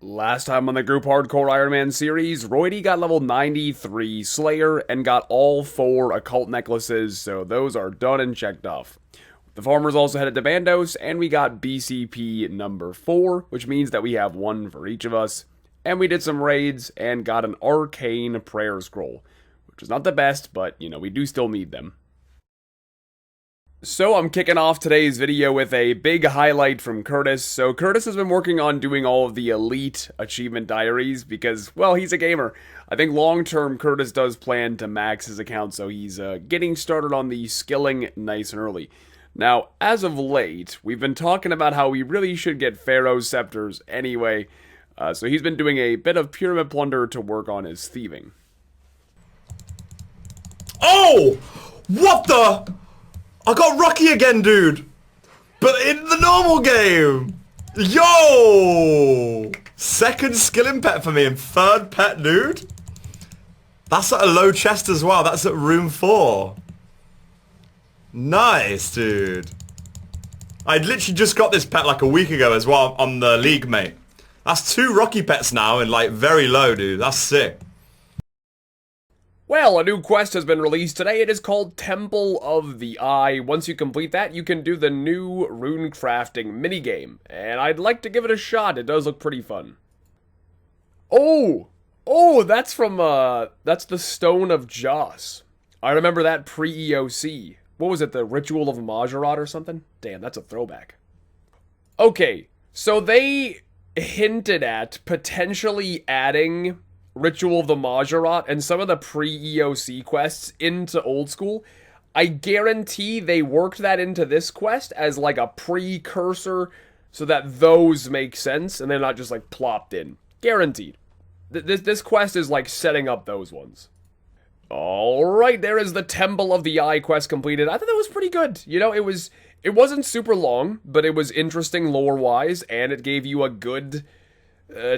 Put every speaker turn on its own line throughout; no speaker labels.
Last time on the group hardcore Ironman series, Roidie got level 93 Slayer and got all 4 occult necklaces, so those are done and checked off. The farmers also headed to Bandos, and we got BCP number 4, which means that we have 1 for each of us. And we did some raids and got an arcane prayer scroll, which is not the best, but we do still need them. So I'm kicking off today's video with a big highlight from Curtis. So Curtis has been working on doing all of the elite achievement diaries because, well, he's a gamer. I think long-term Curtis does plan to max his account, so he's getting started on the skilling nice and early. Now, as of late, we've been talking about how we really should get Pharaoh's Scepters anyway, so he's been doing a bit of Pyramid Plunder to work on his thieving.
Oh! What the? I got Rocky again, dude! But in the normal game! Yo! Second skilling pet for me and third pet, dude? That's at a low chest as well. That's at room 4. Nice, dude. I literally just got this pet like a week ago as well on the league, mate. That's 2 Rocky pets now and like very low, dude. That's sick.
Well, a new quest has been released today. It is called Temple of the Eye. Once you complete that, you can do the new rune crafting minigame. And I'd like to give it a shot. It does look pretty fun. Oh, that's from, that's the Stone of Joss. I remember that pre-EOC. What was it, the Ritual of MmorpgRs or something? Damn, that's a throwback. Okay, so they hinted at potentially adding Ritual of the Majorat and some of the pre-EOC quests into Old School. I guarantee they worked that into this quest as like a precursor so that those make sense and they're not just like plopped in. Guaranteed. This quest is like setting up those ones. Alright, there is the Temple of the Eye quest completed. I thought that was pretty good. It wasn't super long, but it was interesting lore-wise, and it gave you a good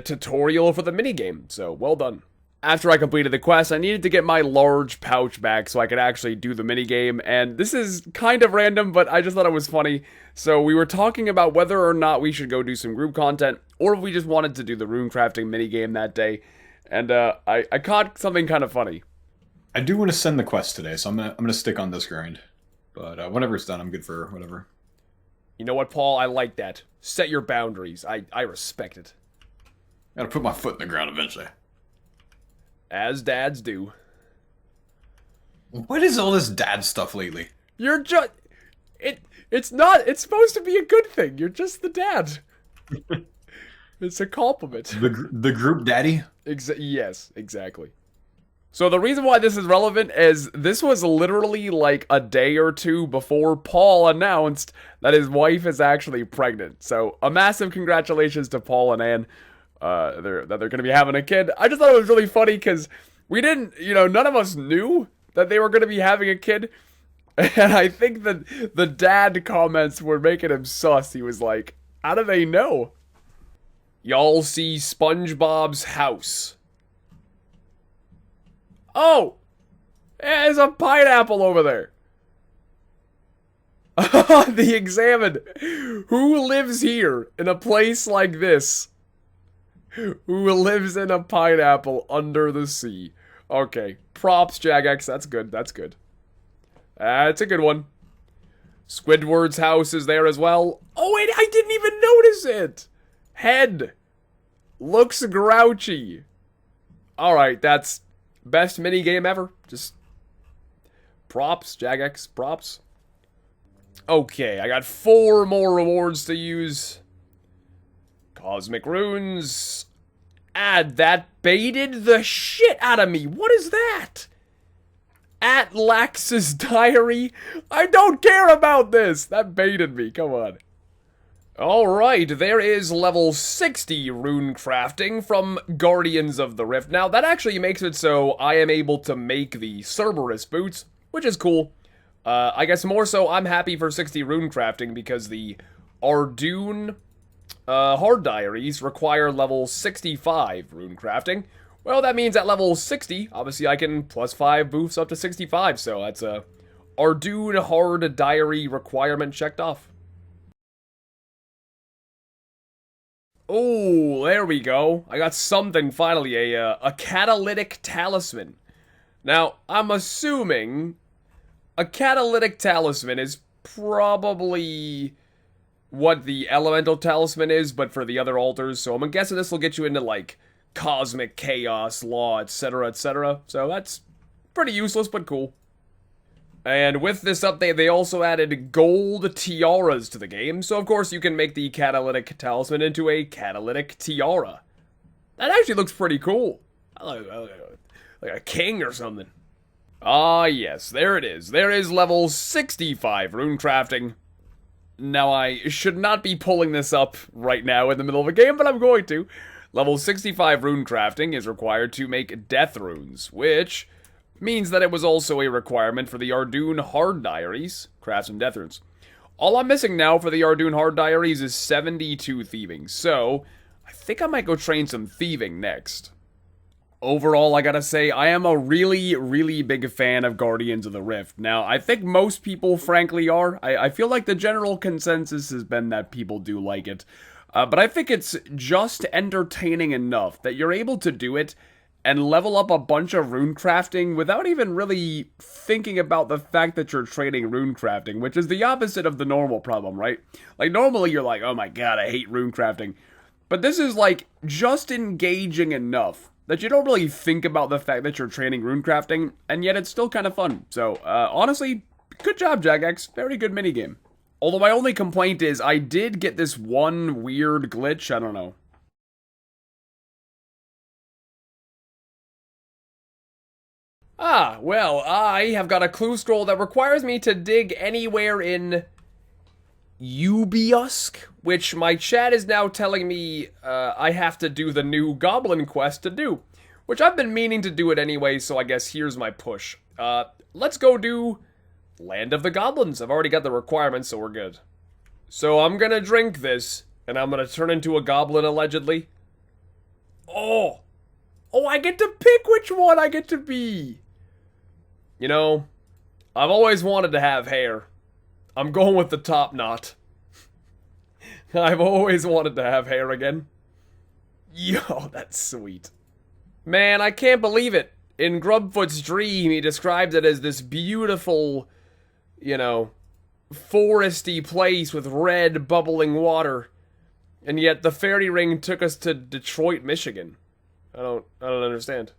tutorial for the minigame, so well done. After I completed the quest, I needed to get my large pouch back so I could actually do the minigame, and this is kind of random, but I just thought it was funny. So we were talking about whether or not we should go do some group content, or if we just wanted to do the rune crafting minigame that day, and I caught something kind of funny.
I do want to send the quest today, so I'm gonna stick on this grind. But whenever it's done, I'm good for whatever.
You know what, Paul? I like that. Set your boundaries. I respect it.
Gotta put my foot in the ground eventually.
As dads do.
What is all this dad stuff lately?
You're just... It's not... It's supposed to be a good thing. You're just the dad. It's a compliment.
The group daddy?
Yes, exactly. So the reason why this is relevant is this was literally like a day or two before Paul announced that his wife is actually pregnant. So a massive congratulations to Paul and Ann that they're going to be having a kid. I just thought it was really funny because we didn't, none of us knew that they were going to be having a kid. And I think that the dad comments were making him sus. He was like, how do they know? Y'all see SpongeBob's house. Oh! There's a pineapple over there. The Examined. Who lives here in a place like this? Who lives in a pineapple under the sea? Okay. Props, Jagex. That's good. That's good. That's a good one. Squidward's house is there as well. Oh, wait. I didn't even notice it. Head. Looks grouchy. Alright, that's... best minigame ever. Just props, Jagex, props. Okay, I got 4 more rewards to use. Cosmic runes. That baited the shit out of me. What is that? At Lax's diary. I don't care about this. That baited me. Come on. Alright, there is level 60 rune crafting from Guardians of the Rift. Now, that actually makes it so I am able to make the Cerberus boots, which is cool. I guess more so, I'm happy for 60 rune crafting because the Ardoon hard diaries require level 65 rune crafting. Well, that means at level 60, obviously I can plus 5 boosts up to 65, so that's a Ardoon hard diary requirement checked off. Oh, there we go. I got something finally, a catalytic talisman. Now, I'm assuming a catalytic talisman is probably what the elemental talisman is, but for the other altars. So I'm guessing this will get you into, like, cosmic chaos, law, etc., etc. So that's pretty useless, but cool. And with this update, they also added gold tiaras to the game, so of course you can make the catalytic talisman into a catalytic tiara. That actually looks pretty cool. Like a king or something. Ah, yes, there it is. There is level 65 runecrafting. Now, I should not be pulling this up right now in the middle of a game, but I'm going to. Level 65 runecrafting is required to make death runes, which means that it was also a requirement for the Ardoon Hard Diaries, craft some death runes. All I'm missing now for the Ardoon Hard Diaries is 72 thieving, so I think I might go train some thieving next. Overall, I gotta say, I am a really, really big fan of Guardians of the Rift. Now, I think most people, frankly, are. I feel like the general consensus has been that people do like it. But I think it's just entertaining enough that you're able to do it and level up a bunch of runecrafting without even really thinking about the fact that you're training runecrafting, which is the opposite of the normal problem, right? Like, normally you're like, oh my god, I hate runecrafting. But this is, like, just engaging enough that you don't really think about the fact that you're training runecrafting, and yet it's still kind of fun. So, honestly, good job, Jagex. Very good minigame. Although my only complaint is, I did get this one weird glitch, I don't know. Ah, well, I have got a clue scroll that requires me to dig anywhere in Ubiusk, which my chat is now telling me I have to do the new Goblin quest to do, which I've been meaning to do it anyway, so I guess here's my push. Let's go do Land of the Goblins. I've already got the requirements, so we're good. So I'm gonna drink this, and I'm gonna turn into a goblin, allegedly. Oh, I get to pick which one I get to be. You know, I've always wanted to have hair. I'm going with the top knot. I've always wanted to have hair again. Yo, that's sweet. Man, I can't believe it. In Grubfoot's dream, he described it as this beautiful, you know, foresty place with red, bubbling water. And yet the fairy ring took us to Detroit, Michigan. I don't understand.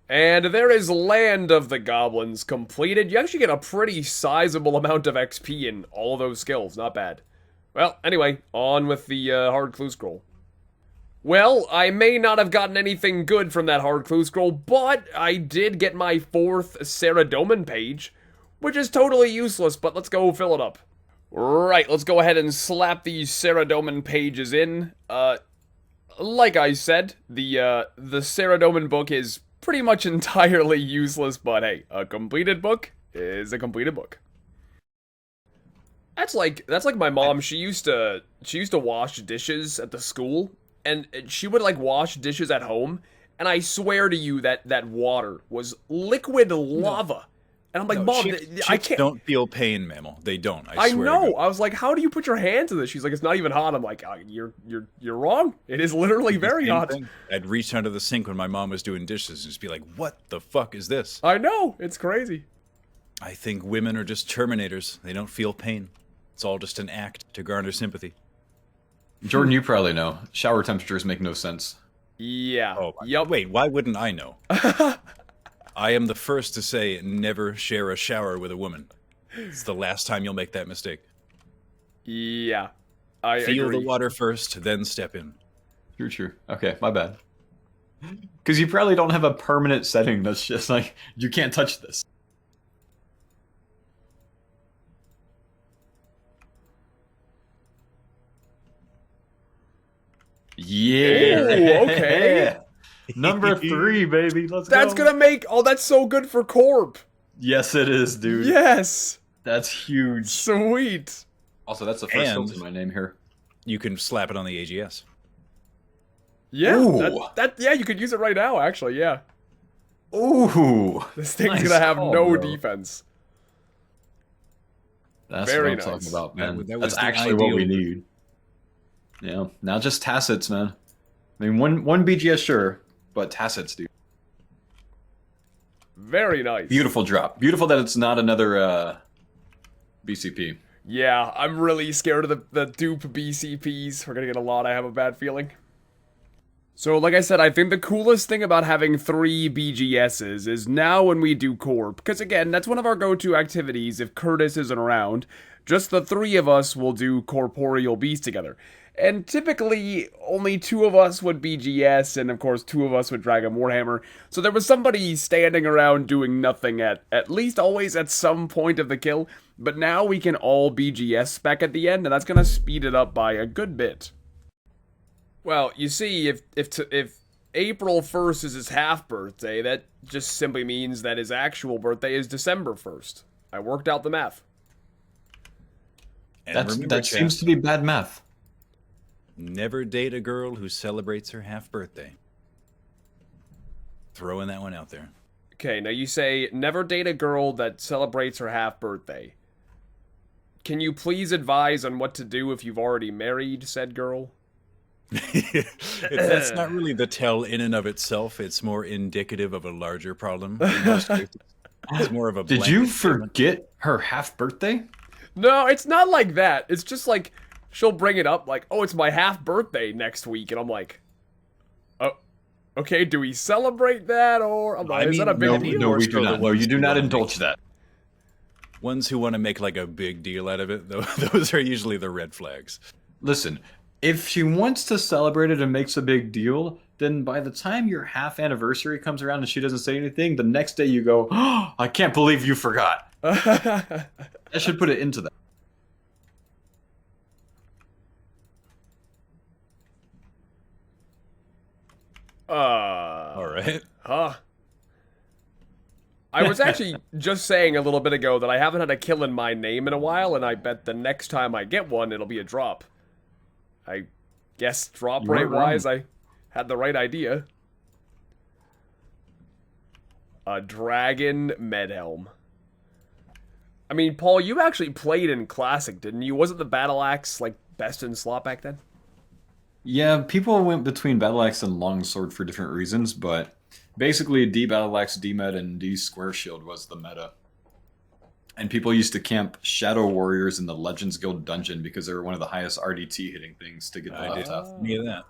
And there is Land of the Goblins completed. You actually get a pretty sizable amount of XP in all of those skills. Not bad. Well, anyway, on with the hard clue scroll. Well, I may not have gotten anything good from that hard clue scroll, but I did get my 4th Ceradomin page, which is totally useless, but let's go fill it up. Right, let's go ahead and slap these Ceradomin pages in. Like I said, the Ceradomin book is pretty much entirely useless, but hey, a completed book is a completed book. That's like my mom. She used to wash dishes at the school, and she would like wash dishes at home, and I swear to you that water was liquid lava. And I'm like, Mom, I can't.
Don't feel pain, Mammal. They don't. I swear.
I know. I was like, how do you put your hands in this? She's like, it's not even hot. I'm like, you're wrong. It is literally very hot.
I'd reach under the sink when my mom was doing dishes and just be like, what the fuck is this?
I know. It's crazy.
I think women are just Terminators. They don't feel pain. It's all just an act to garner sympathy.
Jordan, you probably know. Shower temperatures make no sense.
Yeah.
Oh,
yep.
Wait, why wouldn't I know? I am the first to say never share a shower with a woman. It's the last time you'll make that mistake.
Yeah. I
Feel
agree.
the water first, then step in.
True. Okay, my bad. Because you probably don't have a permanent setting that's just like, you can't touch this. Yeah.
Ooh, okay.
Number 3, baby. Let's go.
That's gonna make... Oh, that's so good for Corp.
Yes, it is, dude.
Yes.
That's huge.
Sweet.
Also, that's the first
And-
filter in my name here.
You can slap it on the AGS.
Yeah.
Ooh.
Yeah, you could use it right now, actually, yeah.
Ooh.
This thing's
Nice
gonna have
call,
no
bro.
defense.
That's
Very
what I'm
nice.
talking about, man.
That was
That's
the
actually what we
ideal-
need. Yeah, now just tacits, man. I mean, one BGS, sure, but tacits, dude.
Very nice.
Beautiful drop. Beautiful that it's not another BCP.
Yeah, I'm really scared of the dupe BCPs. We're gonna get a lot, I have a bad feeling. So, like I said, I think the coolest thing about having 3 BGSs is now when we do Corp, because again, that's one of our go-to activities if Curtis isn't around. Just the 3 of us will do Corporeal Beast together. And typically, only 2 of us would BGS, and of course 2 of us would drag a Warhammer. So there was somebody standing around doing nothing at least always at some point of the kill. But now we can all BGS spec at the end, and that's gonna speed it up by a good bit. Well, you see, if April 1st is his half birthday, that just simply means that his actual birthday is December 1st. I worked out the math.
And
That
remember,
seems
chat,
to be bad math.
never date a girl who celebrates her half birthday. Throwing that one out there.
Okay, now you say, never date a girl that celebrates her half birthday. Can you please advise on what to do if you've already married said girl?
That's not really the tell in and of itself. It's more indicative of a larger problem. In most cases. It's more of a
Did you
blanket statement.
forget her half birthday?
No, it's not like that. It's just like, she'll bring it up like, oh, it's my half birthday next week. And I'm like, oh, okay, do we celebrate that? Or, I'm like,
I
is that a
mean,
big
no,
deal?
No, we
So
do
the
not. No,
ones
you do
who
not
wanna
indulge that.
Ones who want to make like a big deal out of it, though, those are usually the red flags.
Listen, if she wants to celebrate it and makes a big deal, then by the time your half anniversary comes around and she doesn't say anything, the next day you go, oh, I can't believe you forgot. That should put it into that.
All right.
Huh. I was actually just saying a little bit ago that I haven't had a kill in my name in a while, and I bet the next time I get one, it'll be a drop. I guess drop
You weren't
rate-wise,
wrong.
I had the right idea. A Dragon Medhelm. I mean, Paul, you actually played in Classic, didn't you? Wasn't the Battle Axe, like, best in slot back then?
Yeah, people went between Battle Axe and Longsword for different reasons, but basically D Battle Axe, D Med, and D Square Shield was the meta. And people used to camp Shadow Warriors in the Legends Guild dungeon because they were one of the highest RDT hitting things to get the
I
left
did
half.
any of that.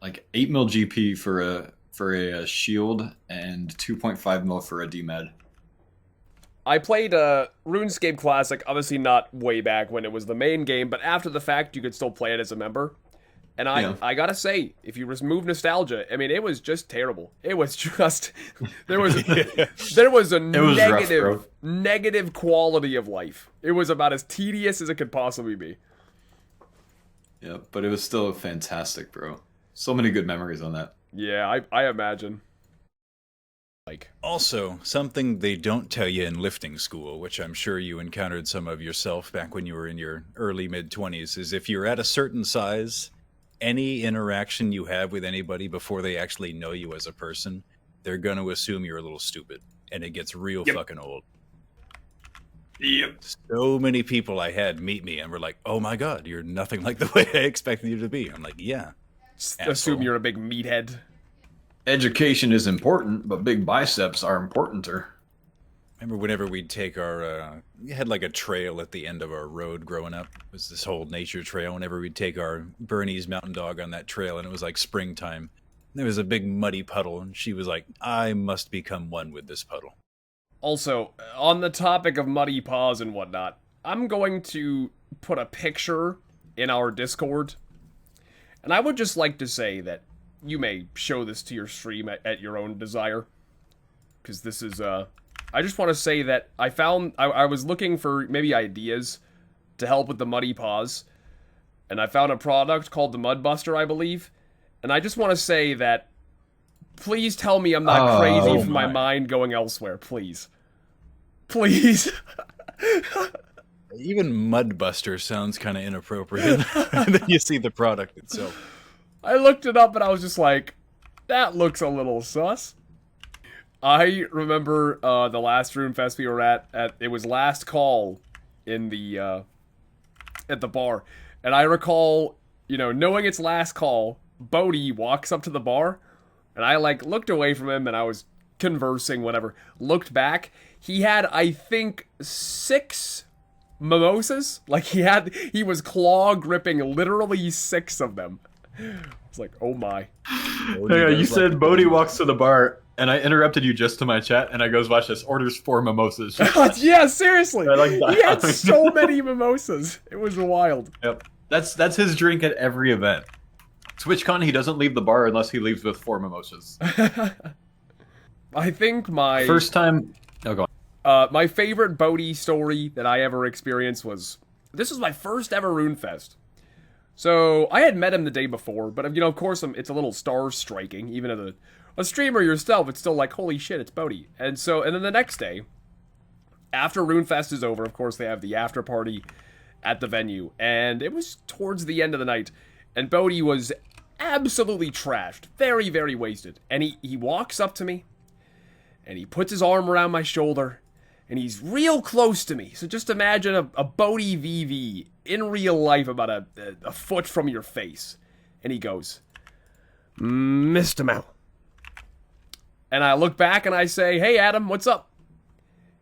Like 8 mil GP for a shield and 2.5 mil for a D Med.
I played RuneScape Classic, obviously not way back when it was the main game, but after the fact, you could still play it as a member. And I gotta say, if you remove nostalgia, I mean, it was just terrible. It was just there was a
rough,
negative quality of life. It was about as tedious as it could possibly be.
Yeah, but it was still fantastic, bro. So many good memories on that.
Yeah, I imagine. Like,
Also, something they don't tell you in lifting school, which I'm sure you encountered some of yourself back when you were in your early mid-20s, is if you're at a certain size, any interaction you have with anybody before they actually know you as a person, they're going to assume you're a little stupid, and it gets real fucking old.
Yep.
So many people I had meet me and were like, oh my god, you're nothing like the way I expected you to be. I'm like, yeah.
just
Asshole.
assume you're a big meathead.
Education is important, but big biceps are importanter.
Remember whenever we'd take our, we had like a trail at the end of our road growing up. It was this whole nature trail. Whenever we'd take our Bernese mountain dog on that trail, and it was like springtime. There was a big muddy puddle, and she was like, I must become one with this puddle.
Also, on the topic of muddy paws and whatnot, I'm going to put a picture in our Discord. And I would just like to say that you may show this to your stream at your own desire. Because this is, I just want to say that I was looking for maybe ideas to help with the muddy paws. And I found a product called the Mud Buster, I believe. And I just want to say that please tell me I'm not crazy for my mind going elsewhere, please. Please.
Even Mudbuster sounds kind of inappropriate. And then you see the product itself.
I looked it up and I was just like, that looks a little sus. I remember the last Rune Fest we were at it was last call in the at the bar, and I recall you know, knowing it's last call, Bodhi walks up to the bar, and I, like, looked away from him, and I was conversing, whatever. Looked back, he had, I think, 6 mimosas. Like, he was claw gripping literally 6 of them. It's like, oh my.
Yeah, you said Bodhi walks to the bar, and I interrupted you just to my chat, and I goes, watch this, orders 4 mimosas.
Yeah, seriously.
I like that.
He had so many mimosas. It was wild.
Yep. That's his drink at every event. TwitchCon, he doesn't leave the bar unless he leaves with 4 mimosas.
I think my...
First time... Oh, go on.
My favorite Bodhi story that I ever experienced was... This was my first ever RuneFest. So, I had met him the day before, but, you know, of course, it's a little star-striking. Even as a streamer yourself, it's still like, holy shit, it's Bodhi. And then the next day, after RuneFest is over, of course, they have the after party at the venue. And it was towards the end of the night. And Bodhi was absolutely trashed. Very, very wasted. And he walks up to me, and he puts his arm around my shoulder, and he's real close to me. So just imagine a Bodhi VV in real life about a foot from your face. And he goes, Mr. Mammal. And I look back and I say, hey Adam, what's up?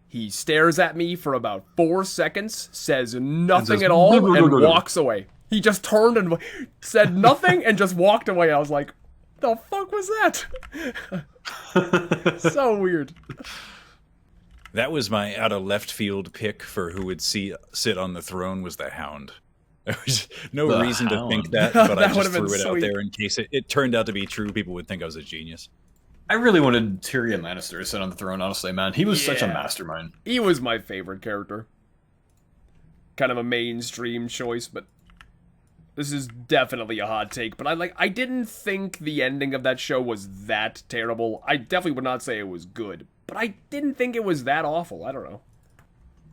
He stares at me for about 4 seconds, says nothing at all, and walks away. He just turned and said nothing and just walked away. I was like, the fuck was that? So weird.
That was my out of left field pick for who would sit on the throne was the Hound. There was no reason to think that, but I just threw it out there in case it turned out to be true. People would think I was a genius.
I really wanted Tyrion Lannister to sit on the throne, honestly, man. He was such a mastermind.
He was my favorite character. Kind of a mainstream choice, but this is definitely a hot take. But I didn't think the ending of that show was that terrible. I definitely would not say it was good, but I didn't think it was that awful. I don't know.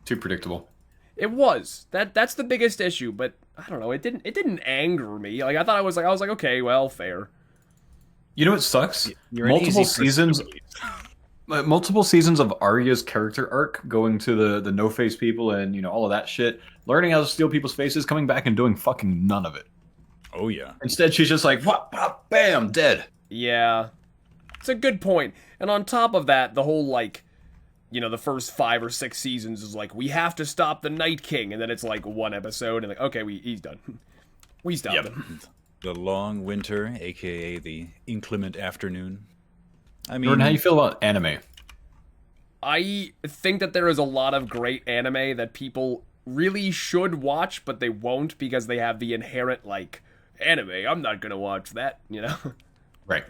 Too predictable.
It was. That's the biggest issue, but I don't know. It didn't anger me. Like I thought I was like okay, well, fair.
You know what sucks?
You're
multiple seasons of Arya's character arc, going to the no-face people and, you know, all of that shit, learning how to steal people's faces, coming back and doing fucking none of it.
Oh, yeah.
Instead, she's just like, whop, whop, bam, dead.
Yeah. It's a good point. And on top of that, the whole, like, you know, the first 5 or 6 seasons is like, we have to stop the Night King, and then it's like 1 episode, and like, okay, he's done. We stopped him.
The long winter, aka the inclement afternoon. I mean,
Jordan, how do you feel about anime?
I think that there is a lot of great anime that people really should watch, but they won't because they have the inherent, like, anime, I'm not gonna watch that, you know?
Right.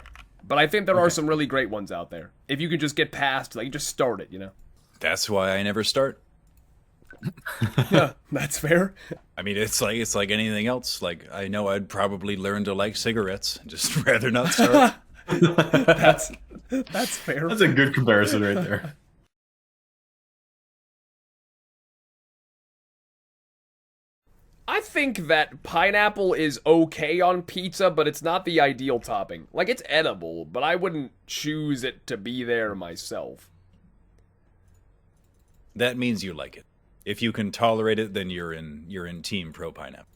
But I think there are some really great ones out there. If you can just get past, like, just start it, you know?
That's why I never start.
Yeah, that's fair.
I mean, it's like anything else. Like, I know I'd probably learn to like cigarettes, just rather not start.
That's fair.
That's a good comparison right there.
I think that pineapple is okay on pizza, but it's not the ideal topping. Like, it's edible, but I wouldn't choose it to be there myself.
That means you like it. If you can tolerate it, then you're in Team Pro Pineapple.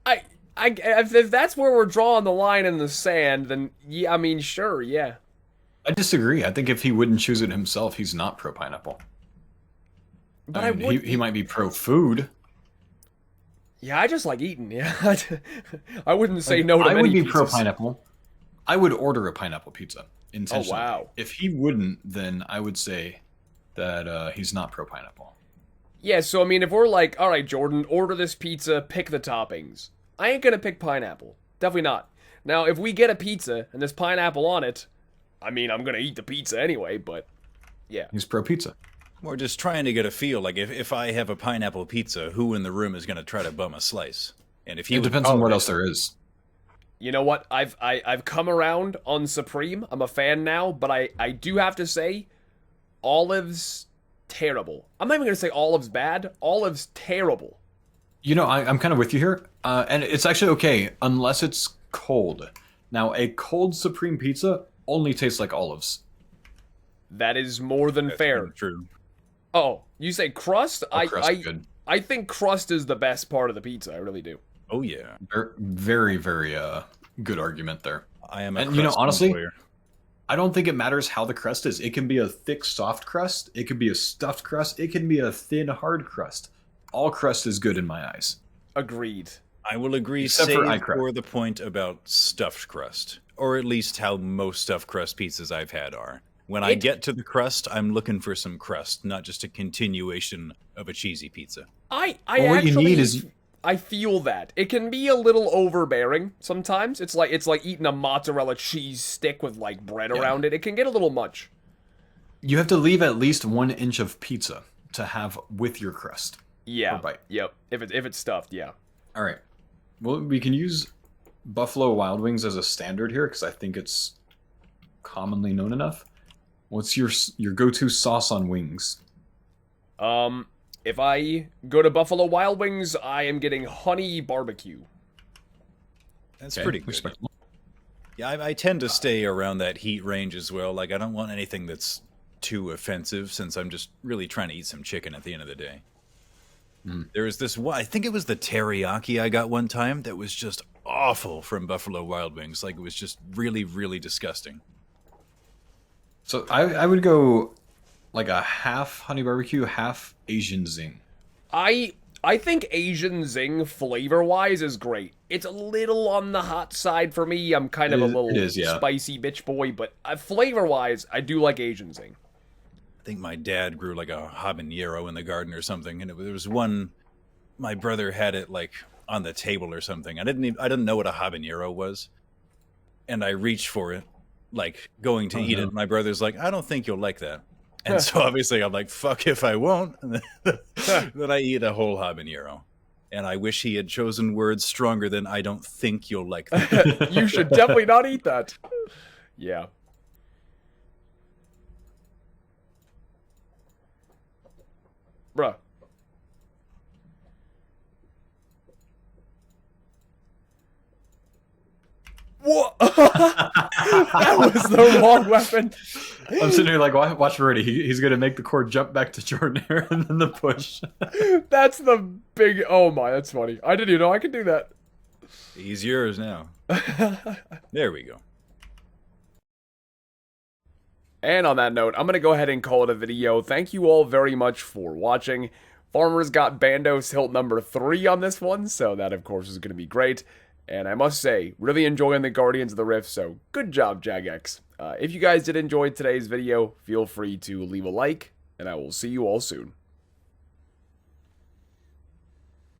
If that's where we're drawing the line in the sand, then yeah, I mean, sure, yeah.
I disagree. I think if he wouldn't choose it himself, he's not pro pineapple.
But
I mean, he might be pro food.
Yeah, I just like eating. Yeah, I wouldn't say no to
I
many
would be
pizzas.
pro pineapple. I would order a pineapple pizza intentionally.
Oh, wow.
If he wouldn't, then I would say that he's not pro pineapple.
Yeah, so I mean, if we're like, all right, Jordan, order this pizza, pick the toppings. I ain't gonna pick pineapple. Definitely not. Now, if we get a pizza and there's pineapple on it, I mean, I'm gonna eat the pizza anyway, but yeah.
He's pro pizza.
We're just trying to get a feel. Like, if I have a pineapple pizza, who in the room is going to try to bum a slice? And if he
It depends on what else there is.
You know what? I've come around on Supreme. I'm a fan now, but I do have to say, Olive's terrible. I'm not even gonna say Olive's bad. Olive's terrible.
You know, I'm kind of with you here, and it's actually okay unless it's cold. Now, a cold Supreme pizza only tastes like olives.
That is more than fair.
True.
Oh, you say crust?
Crust is good.
I think crust is the best part of the pizza. I really do.
Oh yeah,
Very, very good argument there.
I am a
And, you know,
crust
honestly,
employer.
I don't think it matters how the crust is. It can be a thick, soft crust. It could be a stuffed crust. It can be a thin, hard crust. All crust is good in my eyes.
Agreed.
I will agree,
Except
save
for eye crust.
for the point about stuffed crust, or at least how most stuffed crust pizzas I've had are. When I get to the crust, I'm looking for some crust, not just a continuation of a cheesy pizza.
I
Well, what you
actually
need is-
I feel that it can be a little overbearing sometimes. It's like eating a mozzarella cheese stick with like bread around it. It can get a little much.
You have to leave at least 1 inch of pizza to have with your crust.
Yeah.
Per bite.
Yep. If it's stuffed, yeah.
All right. Well, we can use Buffalo Wild Wings as a standard here because I think it's commonly known enough. What's your go-to sauce on wings?
If I go to Buffalo Wild Wings, I am getting honey barbecue.
That's
Okay,
pretty good.
respectable.
Yeah, I tend to stay around that heat range as well. Like, I don't want anything that's too offensive, since I'm just really trying to eat some chicken at the end of the day. There was this one, I think it was the teriyaki I got one time that was just awful from Buffalo Wild Wings. Like, it was just really, really disgusting.
So I would go like a half honey barbecue, half Asian zing.
I think Asian Zing flavor-wise is great. It's a little on the hot side for me. I'm kind of a little spicy bitch boy, but flavor-wise, I do like Asian Zing.
I think my dad grew like a habanero in the garden or something, and there was one. My brother had it like on the table or something. I didn't know what a habanero was, and I reached for it, like going to eat it. My brother's like, "I don't think you'll like that," and so obviously I'm like, "Fuck if I won't." And then I eat a whole habanero, and I wish he had chosen words stronger than "I don't think you'll like that."
You should definitely not eat that. Yeah. Bruh. What? That was the wrong weapon.
I'm sitting here like, watch Roidie. He's going to make the cord jump back to Jordan here and then the push.
That's the big... Oh my, that's funny. I didn't even know I could do that.
He's yours now. There we go.
And on that note, I'm going to go ahead and call it a video. Thank you all very much for watching. Farmers got Bandos Hilt number 3 on this one, so that of course is going to be great. And I must say, really enjoying the Guardians of the Rift, so good job, Jagex. If you guys did enjoy today's video, feel free to leave a like, and I will see you all soon.